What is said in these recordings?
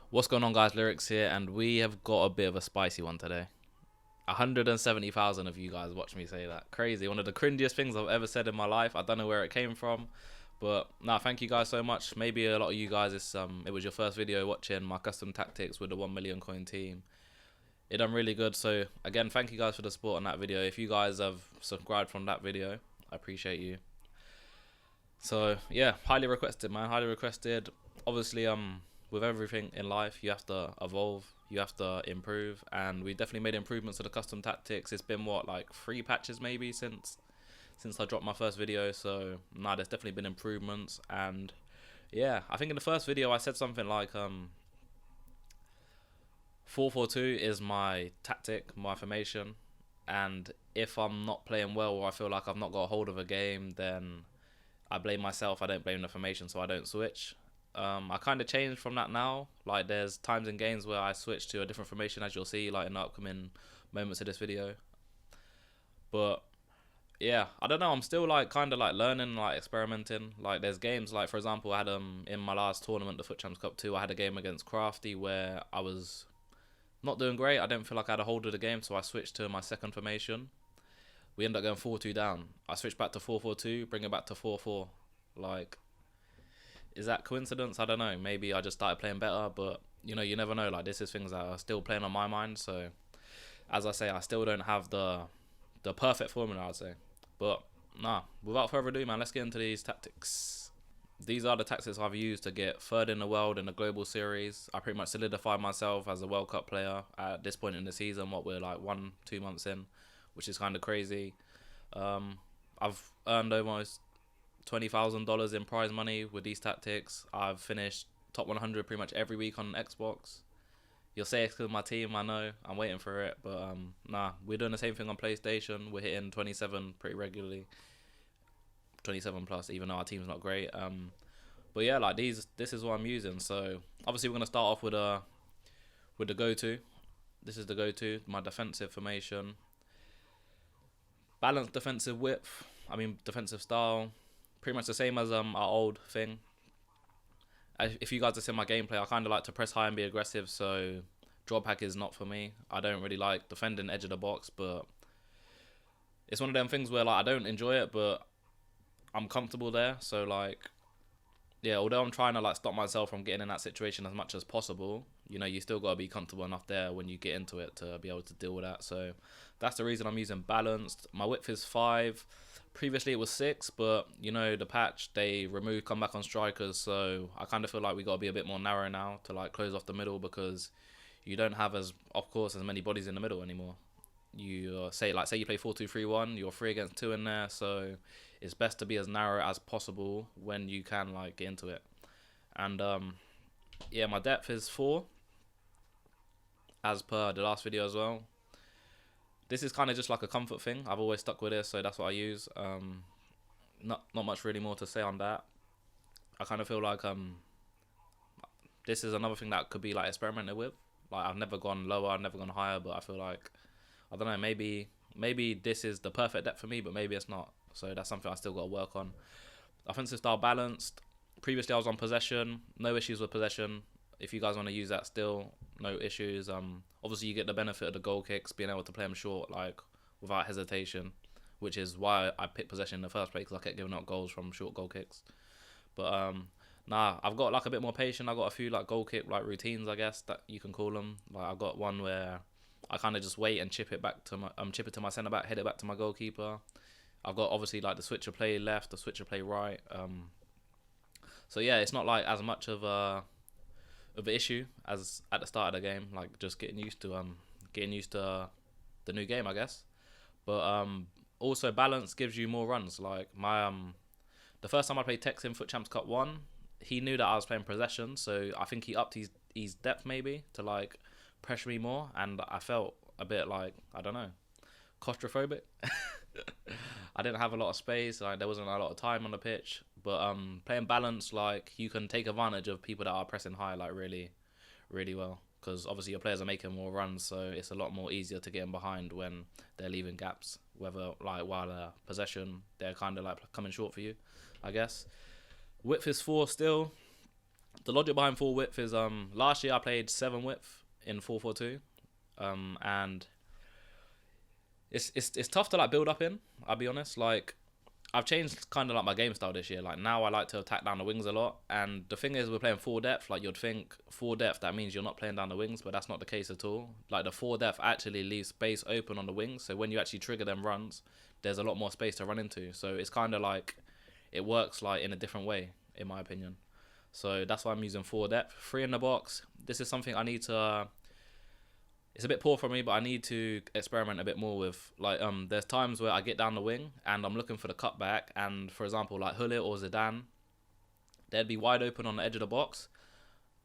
What's going on, guys? Lyrics here, and we have got a bit of a spicy one today. 170,000 of you guys watch me say that. Crazy. One of the cringiest things I've ever said in my life. I don't know where it came from, but nah, thank you guys so much. Maybe a lot of you guys, it was your first video watching my custom tactics with the 1 million coin team. It done really good. So again, thank you guys for the support on that video. If you guys have subscribed from that video, I appreciate you. So yeah, highly requested, man. Highly requested. Obviously, with everything in life, you have to evolve, you have to improve, and we definitely made improvements to the custom tactics. It's been what, like 3 patches maybe since I dropped my first video. So nah, there's definitely been improvements. And yeah, I think in the first video I said something like 4-4-2 is my tactic, my formation, and if I'm not playing well or I feel like I've not got a hold of a game, then I blame myself. I don't blame the formation, so I don't switch. I kind of changed from that now. Like, there's times in games where I switch to a different formation, as you'll see, like in the upcoming moments of this video. But yeah, I don't know. I'm still like kind of like learning, like experimenting. Like, there's games like, for example, I had in my last tournament, the Foot Champs Cup 2, I had a game against Crafty where I was not doing great. I didn't feel like I had a hold of the game, so I switched to my second formation. We ended up going 4-2 down. I switched back to 4-4-2, bring it back to 4-4. Like, is that coincidence? I don't know. Maybe I just started playing better, but you know, you never know. Like, this is things that are still playing on my mind. So, as I say, I still don't have the perfect formula, I'd say. But nah, without further ado, man, let's get into these tactics. These are the tactics I've used to get third in the world in the global series. I pretty much solidified myself as a World Cup player at this point in the season. What, we're like 1-2 months in, which is kind of crazy. I've earned almost $20,000 in prize money with these tactics. I've finished top 100 pretty much every week on Xbox. You'll say it's because of my team, I know. I'm waiting for it, but nah, we're doing the same thing on PlayStation. We're hitting 27 pretty regularly, 27 plus, even though our team's not great. But yeah, like this is what I'm using. So obviously we're gonna start off with the go-to. This is the go-to, my defensive formation. Balanced defensive width. Defensive style. Pretty much the same as our old thing. If you guys have seen my gameplay, I kind of like to press high and be aggressive, so drop hack is not for me. I don't really like defending edge of the box, but it's one of them things where, like, I don't enjoy it, but I'm comfortable there. So like, yeah, although I'm trying to like stop myself from getting in that situation as much as possible, you know, you still got to be comfortable enough there when you get into it to be able to deal with that. So that's the reason I'm using balanced. My width is 5. Previously it was 6, but you know, the patch, they removed comeback on strikers, so I kind of feel like we got to be a bit more narrow now to like close off the middle, because you don't have as many bodies in the middle anymore. You say you play 4-2-3-1, you're 3 against 2 in there, so it's best to be as narrow as possible when you can like get into it. And yeah, my depth is 4, as per the last video as well. This is kind of just like a comfort thing. I've always stuck with this, so that's what I use. Not much really more to say on that. I kind of feel like this is another thing that could be like experimented with. Like, I've never gone lower, I've never gone higher, but I feel like, I don't know, maybe this is the perfect depth for me, but maybe it's not. So that's something I still got to work on. Offensive style balanced. Previously I was on possession. No issues with possession. If you guys want to use that still, no issues. Obviously you get the benefit of the goal kicks, being able to play them short, like without hesitation, which is why I picked possession in the first place, because I kept giving up goals from short goal kicks. But nah, I've got like a bit more patience. I've got a few like goal kick like routines, I guess that you can call them. Like, I've got one where I kind of just wait and chip it to my centre back, head it back to my goalkeeper. I've got obviously like the switch of play left, the switch of play right. So yeah, it's not like as much of an issue as at the start of the game. Like, just getting used to the new game, I guess. But also balance gives you more runs. Like, my the first time I played Tex in Foot Champs Cup 1, he knew that I was playing possession, so I think he upped his depth maybe to like pressure me more, and I felt a bit like, I don't know, claustrophobic. I didn't have a lot of space, like there wasn't a lot of time on the pitch. But playing balance, like, you can take advantage of people that are pressing high like really, really well, because obviously your players are making more runs, so it's a lot more easier to get in behind when they're leaving gaps. Whether like while possession, they're kind of like coming short for you, I guess. Width is 4 still. The logic behind full width is last year I played 7 width in 4-4-2, and it's tough to like build up in. I'll be honest, like I've changed kind of like my game style this year. Like now I like to attack down the wings a lot, and the thing is we're playing full depth. Like you'd think full depth that means you're not playing down the wings, but that's not the case at all. Like the full depth actually leaves space open on the wings, so when you actually trigger them runs, there's a lot more space to run into. So it's kind of like it works like in a different way, in my opinion. So that's why I'm using full depth. 3 in the box. This is something I need to. It's a bit poor for me, but I need to experiment a bit more with. Like, there's times where I get down the wing and I'm looking for the cutback, and for example, like Hullet or Zidane, they'd be wide open on the edge of the box,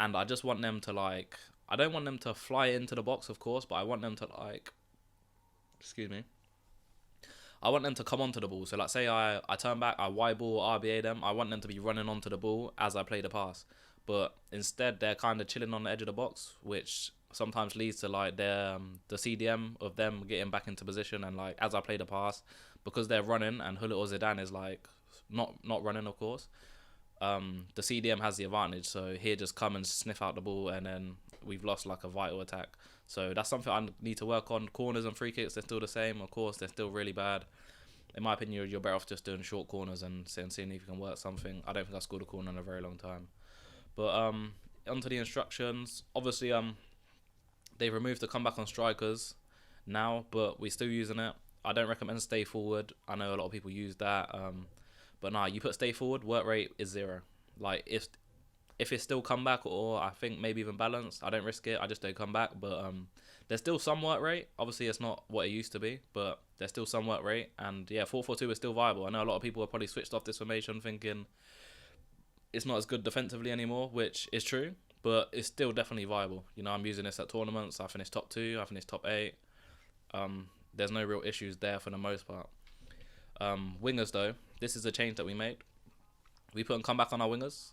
and I just want them to like. I don't want them to fly into the box, of course, but I want them to like. Excuse me. I want them to come onto the ball. So like, say I turn back, I wide ball, RBA them. I want them to be running onto the ball as I play the pass. But instead, they're kind of chilling on the edge of the box, which sometimes leads to like the CDM of them getting back into position. And like as I play the pass, because they're running and Hullet or Zidane is like not running, of course. The CDM has the advantage, so he'll just come and sniff out the ball, and then we've lost like a vital attack. So that's something I need to work on. Corners and free kicks, they're still the same. Of course, they're still really bad. In my opinion, you're better off just doing short corners and seeing if you can work something. I don't think I scored a corner in a very long time. But onto the instructions. Obviously, they've removed the comeback on strikers now, but we're still using it. I don't recommend stay forward. I know a lot of people use that. But nah, you put stay forward, work rate is 0. Like if it's still comeback, or I think maybe even balanced, I don't risk it. I just don't come back. But there's still some work rate. Obviously, it's not what it used to be, but there's still some work rate. And yeah, 4-4-2 is still viable. I know a lot of people are probably switched off this formation thinking it's not as good defensively anymore, which is true, but it's still definitely viable. You know, I'm using this at tournaments. I finished top 2. I finished top 8. There's no real issues there for the most part. Wingers though, this is a change that we made. We put on comeback on our wingers.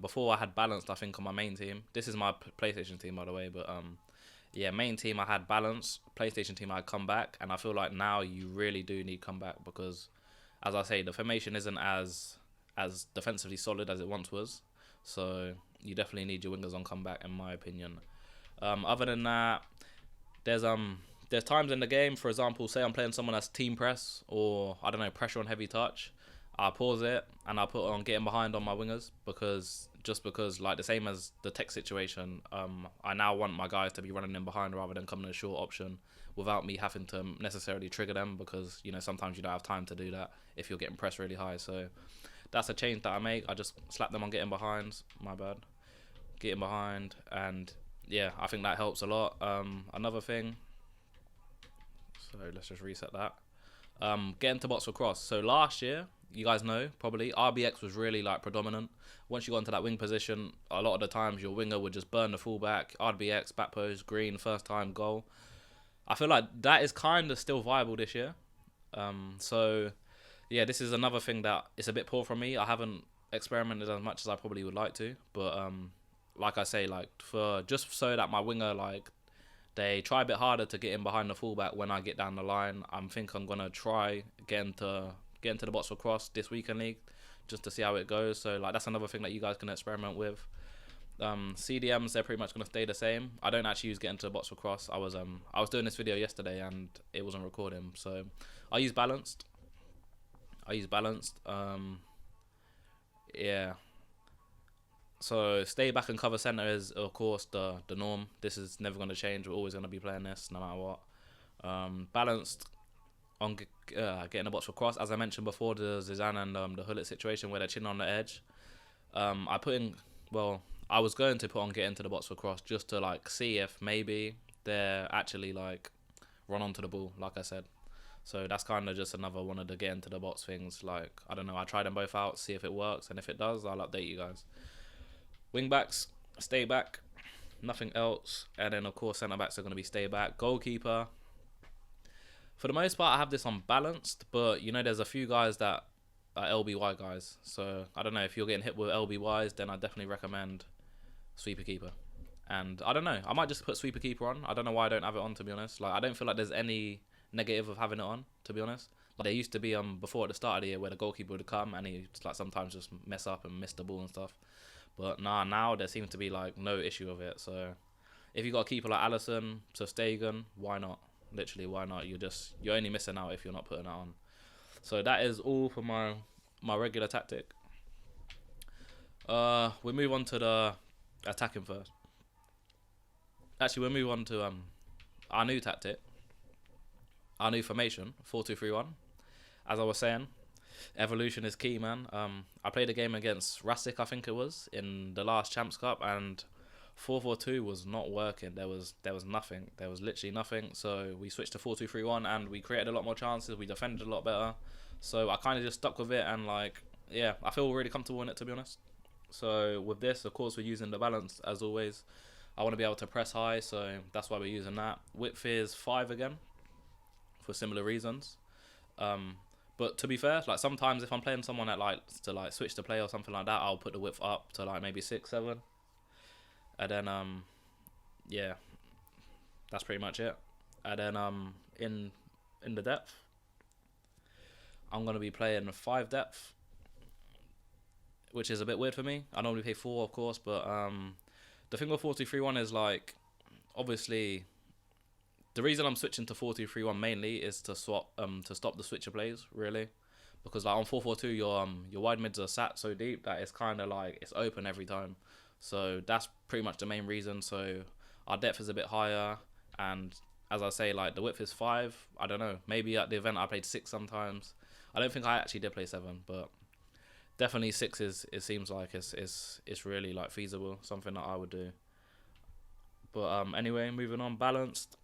Before I had balanced, I think, on my main team. This is my PlayStation team, by the way, but yeah, main team I had balance, PlayStation team I had comeback, and I feel like now you really do need comeback because, as I say, the formation isn't as defensively solid as it once was. So you definitely need your wingers on comeback, in my opinion. Other than that, there's times in the game, for example, say I'm playing someone that's team press or I don't know, pressure on heavy touch. I pause it and I put on getting behind on my wingers because like the same as the tech situation, I now want my guys to be running in behind rather than coming in a short option without me having to necessarily trigger them because, you know, sometimes you don't have time to do that if you're getting pressed really high. So that's a change that I make. I just slap them on getting behind. My bad. Getting behind, and yeah, I think that helps a lot. Another thing. So let's just reset that. Getting to box for cross. So last year, you guys know probably RBX was really like predominant. Once you got into that wing position, a lot of the times your winger would just burn the fullback. RBX, back post, green, first time goal. I feel like that is kind of still viable this year. So yeah, this is another thing that is a bit poor from me. I haven't experimented as much as I probably would like to, but like I say, like for just so that my winger, like they try a bit harder to get in behind the fullback when I get down the line. I'm gonna try get into the box for cross this weekend league just to see how it goes. So like that's another thing that you guys can experiment with. CDMs, they're pretty much gonna stay the same. I don't actually use getting to the box for cross. I was doing this video yesterday and it wasn't recording, so I use balanced. Yeah. So stay back and cover center is of course the norm. This is never going to change. We're always going to be playing this no matter what. Balanced on getting a box for cross. As I mentioned before, the Zidane and the Hullet situation where they're chin on the edge. I was going to put on getting to the box for cross just to like see if maybe they're actually like run onto the ball, like I said. So that's kind of just another one of the get into the box things. Like, I don't know, I try them both out, see if it works, and if it does, I'll update you guys. Wing backs, stay back, nothing else. And then, of course, centre backs are going to be stay back. Goalkeeper, for the most part, I have this on balanced, but, you know, there's a few guys that are LBY guys. So, I don't know, if you're getting hit with LBYs, then I definitely recommend sweeper keeper. And, I don't know, I might just put sweeper keeper on. I don't know why I don't have it on, to be honest. Like, I don't feel like there's any negative of having it on, to be honest. Like, there used to be before at the start of the year where the goalkeeper would come and he like sometimes just mess up and miss the ball and stuff. But nah, now there seems to be like no issue with it. So if you got a keeper like Allison, Stegen, why not? Literally, why not? You're only missing out if you're not putting that on. So that is all for my regular tactic. We move on to the attacking first. Actually, we'll move on to our new tactic, our new formation, 4-2-3-1. As I was saying, evolution is key, man. I played a game against Rasic, I think it was, in the last Champs Cup, and 4-4-2 was not working. There was nothing. There was literally nothing. So we switched to 4-2-3-1, and we created a lot more chances. We defended a lot better. So I kind of just stuck with it, and like, yeah, I feel really comfortable in it, to be honest. So with this, of course, we're using the balance as always. I want to be able to press high, so that's why we're using that. Width is 5 again, for similar reasons. But to be fair, like sometimes if I'm playing someone that likes to like switch to play or something like that, I'll put the width up to like maybe 6, 7, and then yeah, that's pretty much it. And then in the depth, I'm gonna be playing 5 depth, which is a bit weird for me. I normally play 4, of course, but the thing with 4-2-3-1 is like, obviously, the reason I'm switching to 4-2-3-1 mainly is to stop the switcher plays, really, because like on 4-4-2 your wide mids are sat so deep that it's kind of like it's open every time. So that's pretty much the main reason. So our depth is a bit higher, and as I say, like the width is 5. I don't know, maybe at the event I played 6 sometimes. I don't think I actually did play 7, but definitely 6 it seems like it's really like feasible, something that I would do. But anyway, moving on, balanced.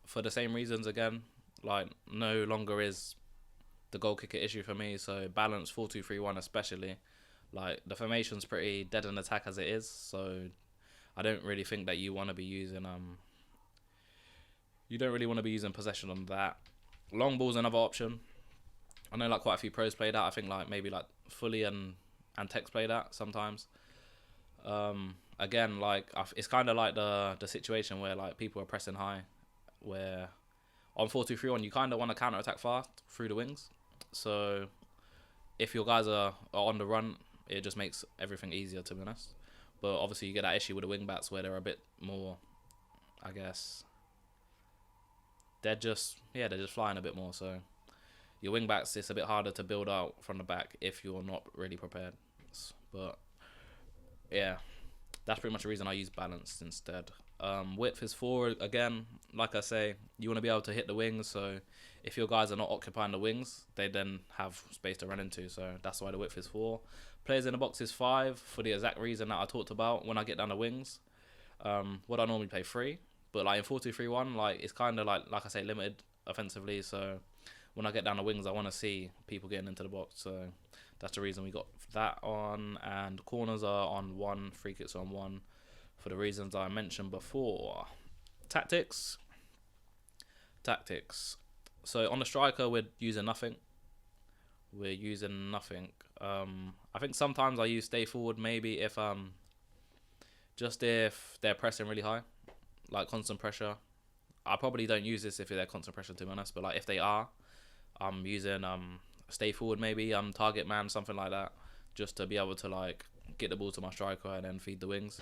For the same reasons again, like no longer is the goal kicker issue for me. So balanced 4-2-3-1 especially. Like the formation's pretty dead in attack as it is, so I don't really think that you want to be using possession on that. Long ball's another option. I know like quite a few pros play that. I think like maybe like Fully and Tex play that sometimes. Again, like it's kind of like the situation where like people are pressing high, where on 4-2-3-1 you kind of want to counter attack fast through the wings. So if your guys are on the run, it just makes everything easier, to be honest. But obviously you get that issue with the wing backs where they're a bit more, I guess, they're just flying a bit more. So your wing backs, it's a bit harder to build out from the back if you're not really prepared. But yeah, that's pretty much the reason I use balanced instead. Width is 4 again. Like I say, you want to be able to hit the wings. So if your guys are not occupying the wings, they then have space to run into. So that's why the width is 4. Players in the box is 5 for the exact reason that I talked about. When I get down the wings, what I normally play 3, but like in 4-2-3-1, like it's kind of like I say, limited offensively. So when I get down the wings, I want to see people getting into the box. So that's the reason we got that on. And corners are on 1, free kicks on 1, for the reasons I mentioned before. Tactics. So on the striker, we're using nothing. I think sometimes I use stay forward, maybe if if they're pressing really high, like constant pressure. I probably don't use this if they're constant pressure, to be honest, but like if they are, I'm using stay forward, maybe target man, something like that, just to be able to like get the ball to my striker and then feed the wings.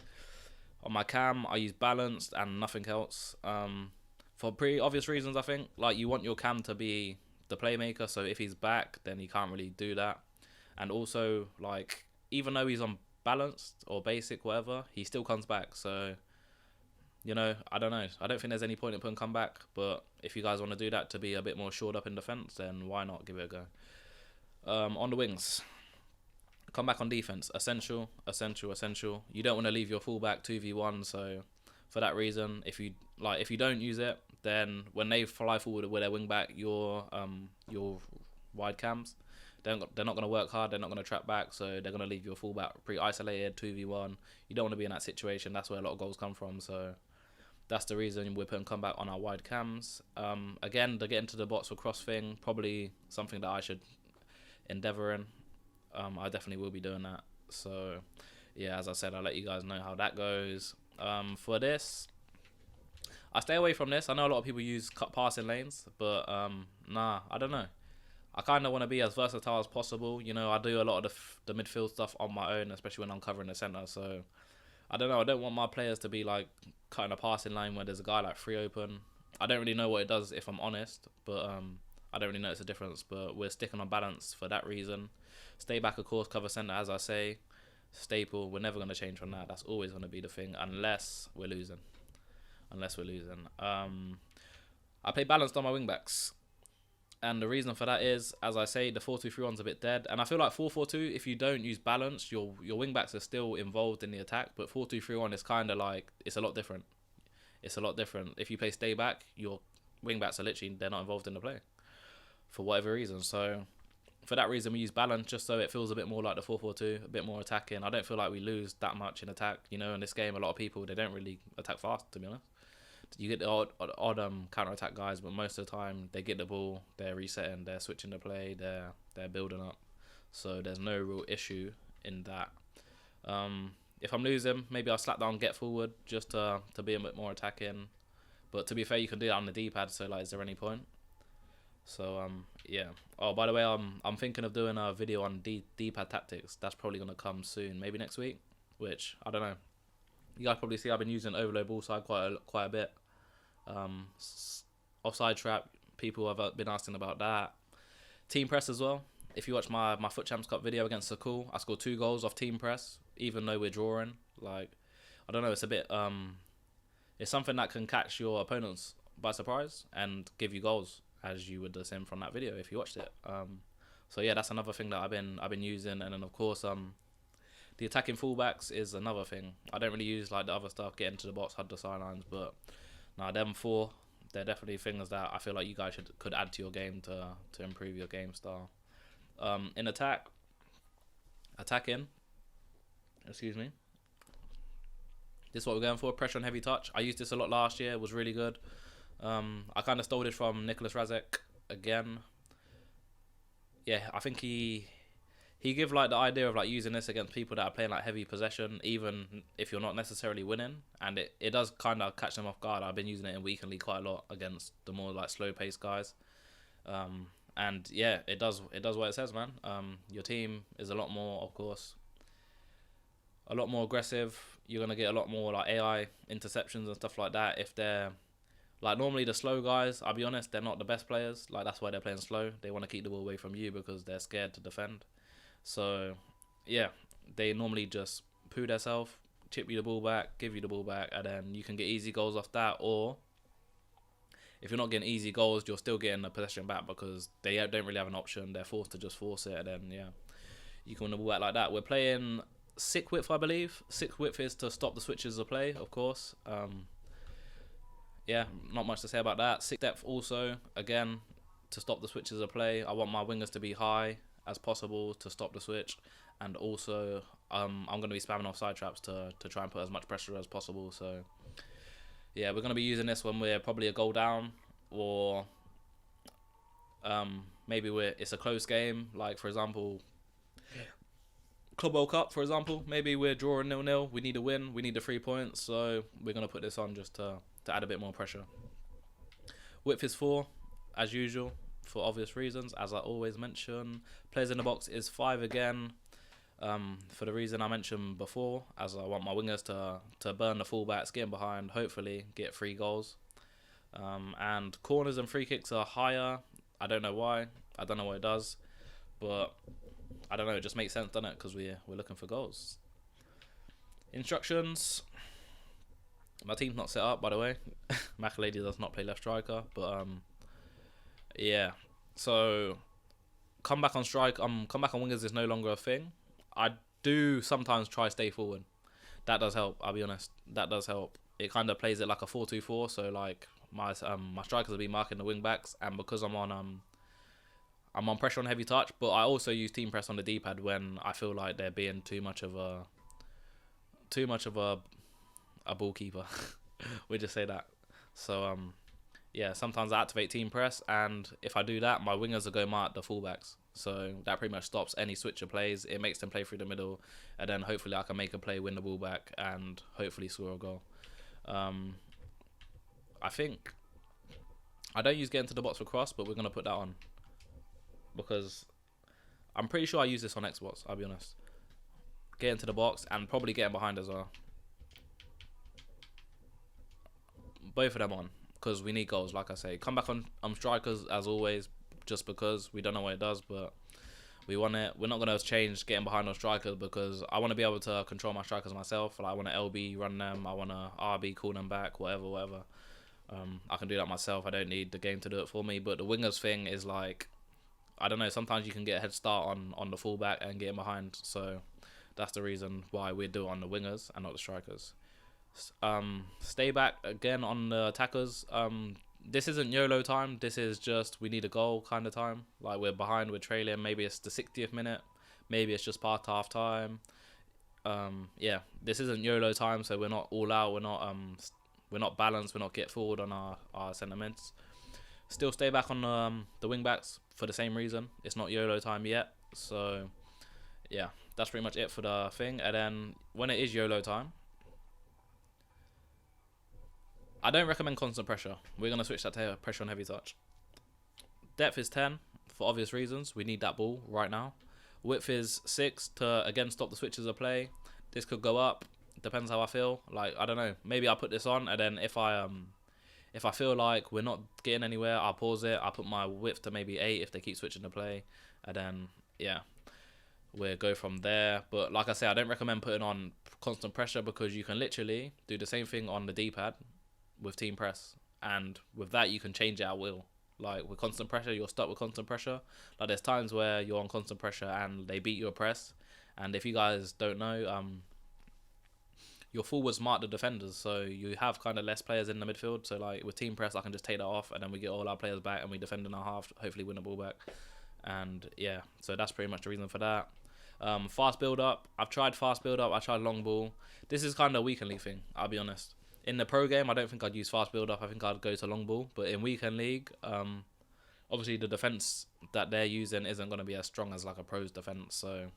On my cam, I use balanced and nothing else. For pretty obvious reasons, I think. Like, you want your cam to be the playmaker, so if he's back, then he can't really do that. And also, like, even though he's on balanced or basic, whatever, he still comes back. So, you know, I don't know. I don't think there's any point in putting come back. But if you guys want to do that to be a bit more shored up in defence, then why not give it a go? On the wings. Come back on defense. Essential. You don't want to leave your fullback 2v1. So for that reason, if you don't use it, then when they fly forward with their wing back, your wide cams, they're not going to work hard. They're not going to trap back. So they're going to leave your fullback pretty isolated 2v1. You don't want to be in that situation. That's where a lot of goals come from. So that's the reason we're putting comeback on our wide cams. Again, to get into the box for cross thing, probably something that I should endeavour in. I definitely will be doing that. So yeah, as I said, I'll let you guys know how that goes. For this, I stay away from this. I know a lot of people use cut passing lanes, but nah, I don't know. I kind of want to be as versatile as possible. You know, I do a lot of the midfield stuff on my own, especially when I'm covering the centre. So I don't know. I don't want my players to be like cutting a passing line where there's a guy like free open. I don't really know what it does, if I'm honest, but I don't really notice a difference. But we're sticking on balance for that reason. Stay back, of course, cover centre, as I say. Staple. We're never going to change from that. That's always going to be the thing, unless we're losing. I play balanced on my wing backs. And the reason for that is, as I say, the 4-2-3-1's a bit dead. And I feel like 4-4-2, if you don't use balance, your wing backs are still involved in the attack. But 4-2-3-1 is kind of like, it's a lot different. It's a lot different. If you play stay back, your wing backs are literally, they're not involved in the play. For whatever reason. So, for that reason, we use balance just so it feels a bit more like the 4-4-2, a bit more attacking. I don't feel like we lose that much in attack. You know, in this game, a lot of people, they don't really attack fast, to be honest. You get the odd counter-attack guys, but most of the time they get the ball, they're resetting, they're switching the play, they're building up. So there's no real issue in that. If I'm losing, maybe I'll slap down, get forward, just to be a bit more attacking. But to be fair, you can do that on the D-pad, so like, is there any point? So yeah. Oh, by the way, I'm thinking of doing a video on D-pad tactics. That's probably gonna come soon, maybe next week. Which I don't know. You guys probably see I've been using overload ball side quite a bit. Offside trap, people have been asking about that. Team press as well. If you watch my Foot Champs Cup video against Sakul, I scored 2 goals off team press, even though we're drawing. Like, I don't know, it's a bit it's something that can catch your opponents by surprise and give you goals, as you would have seen from that video if you watched it. So yeah, that's another thing that I've been using. And then of course the attacking fullbacks is another thing. I don't really use like the other stuff, get into the box, hug the sidelines, but nah, them 4, they're definitely things that I feel like you guys could add to your game to improve your game style. In attacking, excuse me. This is what we're going for, pressure and heavy touch. I used this a lot last year, it was really good. I kind of stole this from Nicholas Razek again. Yeah, I think he give like the idea of like using this against people that are playing like heavy possession, even if you're not necessarily winning, and it does kind of catch them off guard. I've been using it in weekend league quite a lot against the more like slow paced guys, and yeah, it does what it says, man. Your team is a lot more, of course, a lot more aggressive. You're gonna get a lot more like AI interceptions and stuff like that. If they're like, normally the slow guys, I'll be honest, they're not the best players. Like, that's why they're playing slow. They want to keep the ball away from you because they're scared to defend. So, yeah, they normally just poo themselves, chip you the ball back, give you the ball back, and then you can get easy goals off that. Or, if you're not getting easy goals, you're still getting the possession back because they don't really have an option. They're forced to just force it, and then, yeah, you can win the ball back like that. We're playing sick width, I believe. Sick width is to stop the switches of play, of course. Yeah, not much to say about that. Sick depth also, again, to stop the switches of play. I want my wingers to be high as possible to stop the switch, and also I'm going to be spamming offside traps to try and put as much pressure as possible. So yeah, we're going to be using this when we're probably a goal down, or maybe it's a close game, like for example Club World Cup, for example. Maybe we're drawing 0-0, we need a win, we need the 3 points, so we're going to put this on just to add a bit more pressure. Width is 4 as usual, for obvious reasons, as I always mention. Players in the box is 5 again, for the reason I mentioned before, as I want my wingers to burn the fullbacks, get in behind, hopefully get 3 goals. And corners and free kicks are higher. I don't know why. I don't know what it does, but I don't know. It just makes sense, doesn't it? Because we're looking for goals. Instructions. My team's not set up, by the way. Makalady does not play left striker, but yeah. So come back on wingers is no longer a thing. I do sometimes try stay forward. That does help. I'll be honest. That does help. It kind of plays it like a 4-2-4. So like my strikers will be marking the wing backs, and because I'm on pressure on heavy touch, but I also use team press on the D-pad when I feel like they're being too much of a ball keeper. We just say that. So yeah, sometimes I activate team press, and if I do that, my wingers will go mark the fullbacks. So that pretty much stops any switcher plays. It makes them play through the middle, and then hopefully I can make a play, win the ball back, and hopefully score a goal. I think I don't use get into the box for cross, but we're gonna put that on. because I'm pretty sure I use this on Xbox. I'll be honest. Get into the box and probably getting behind as well. Both of them on, because we need goals. Like I say, come back on strikers as always, just because we don't know what it does, but we want it. We're not gonna change getting behind on strikers because I want to be able to control my strikers myself. Like I want to LB run them, I want to RB call them back, whatever. I can do that myself. I don't need the game to do it for me. But the wingers thing is like, I don't know. Sometimes you can get a head start on the fullback and get in behind. So that's the reason why we do it on the wingers and not the strikers. Stay back again on the attackers. This isn't YOLO time. This is just we need a goal kind of time. Like we're behind, we're trailing. Maybe it's the 60th minute. Maybe it's just past half time. Yeah, this isn't YOLO time, so we're not all out. We're not balanced. We're not get forward on our sentiments. Still stay back on the wing backs for the same reason. It's not YOLO time yet. So yeah, that's pretty much it for the thing. And then when it is YOLO time, I don't recommend constant pressure. We're going to switch that to pressure on heavy touch. Depth is 10 for obvious reasons. We need that ball right now. Width is 6 to, again, stop the switches of play. This could go up. Depends how I feel. Like, I don't know. Maybe I'll put this on, and then if I feel like we're not getting anywhere, I'll pause it. I'll put my width to maybe 8 if they keep switching the play. And then, yeah, we'll go from there. But like I say, I don't recommend putting on constant pressure because you can literally do the same thing on the D-pad with team press, and with that you can change it at will. Like with constant pressure, you're stuck with constant pressure. Like there's times where you're on constant pressure and they beat your press, and if you guys don't know, your forwards mark the defenders, so you have kind of less players in the midfield. So like with team press, I can just take that off, and then we get all our players back, and we defend in our half, hopefully win the ball back. And yeah, so that's pretty much the reason for that. Fast build up. I've tried fast build up. I tried long ball. This is kind of a weekend league thing, I'll be honest. In the pro game, I don't think I'd use fast build up. I think I'd go to long ball. But in weekend league, obviously the defense that they're using isn't going to be as strong as like a pro's defense. So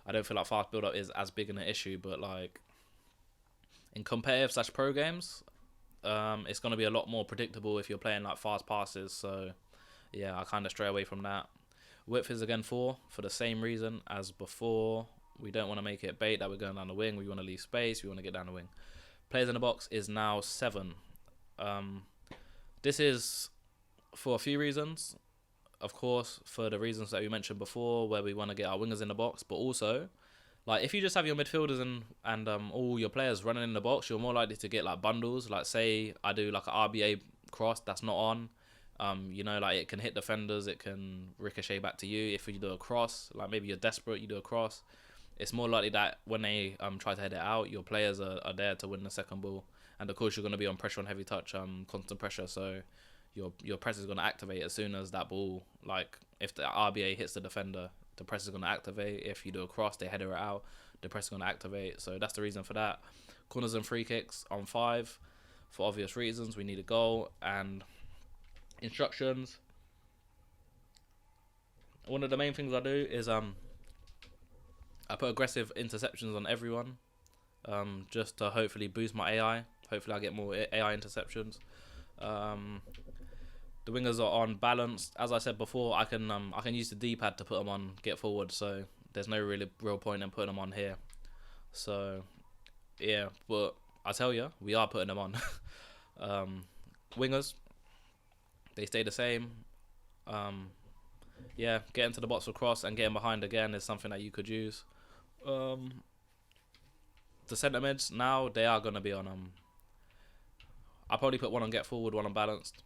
I don't feel like fast build up is as big an issue. But like in competitive / pro games, it's going to be a lot more predictable if you're playing like fast passes. So yeah, I kind of stray away from that. Width is again 4 for the same reason as before. We don't want to make it bait that we're going down the wing. We want to leave space. We want to get down the wing. Players in the box is now 7. This is for a few reasons. Of course, for the reasons that we mentioned before, where we want to get our wingers in the box, but also, like if you just have your midfielders and all your players running in the box, you're more likely to get like bundles. Like say I do like an RBA cross that's not on. You know, like it can hit defenders, it can ricochet back to you. If you do a cross, like maybe you're desperate, you do a cross. It's more likely that when they try to head it out, your players are there to win the second ball. And of course, you're going to be on pressure on heavy touch, constant pressure. So your press is going to activate as soon as that ball, like if the RBA hits the defender, the press is going to activate. If you do a cross, they header it out, the press is going to activate. So that's the reason for that. Corners and free kicks on 5 for obvious reasons. We need a goal. And instructions. One of the main things I do is I put aggressive interceptions on everyone, just to hopefully boost my AI. Hopefully I get more AI interceptions. The wingers are on balanced. As I said before, I can use the D-pad to put them on get forward, so there's no real point in putting them on here. So yeah, but I tell you, we are putting them on. Wingers, they stay the same. Yeah, getting to the box for cross and getting behind again is something that you could use. The centre mids now, they are going to be on I'll probably put one on get forward, one on balanced.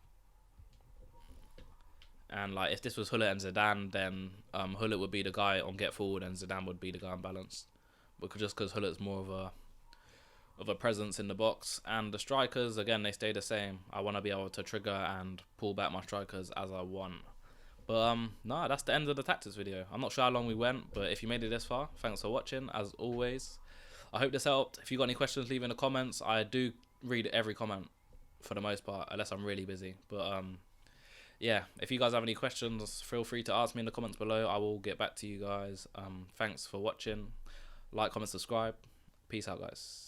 And like if this was Hullet and Zidane, then Hullet would be the guy on get forward and Zidane would be the guy on balanced. Just because Hullet's more of a presence in the box. And the strikers, again, they stay the same. I want to be able to trigger and pull back my strikers as I want. But no, that's the end of the tactics video. I'm not sure how long we went, but if you made it this far, thanks for watching as always. I hope this helped. If you got any questions, leave in the comments. I do read every comment for the most part, unless I'm really busy. But yeah, if you guys have any questions, feel free to ask me in the comments below. I will get back to you guys. Thanks for watching. Like, comment, subscribe. Peace out, guys.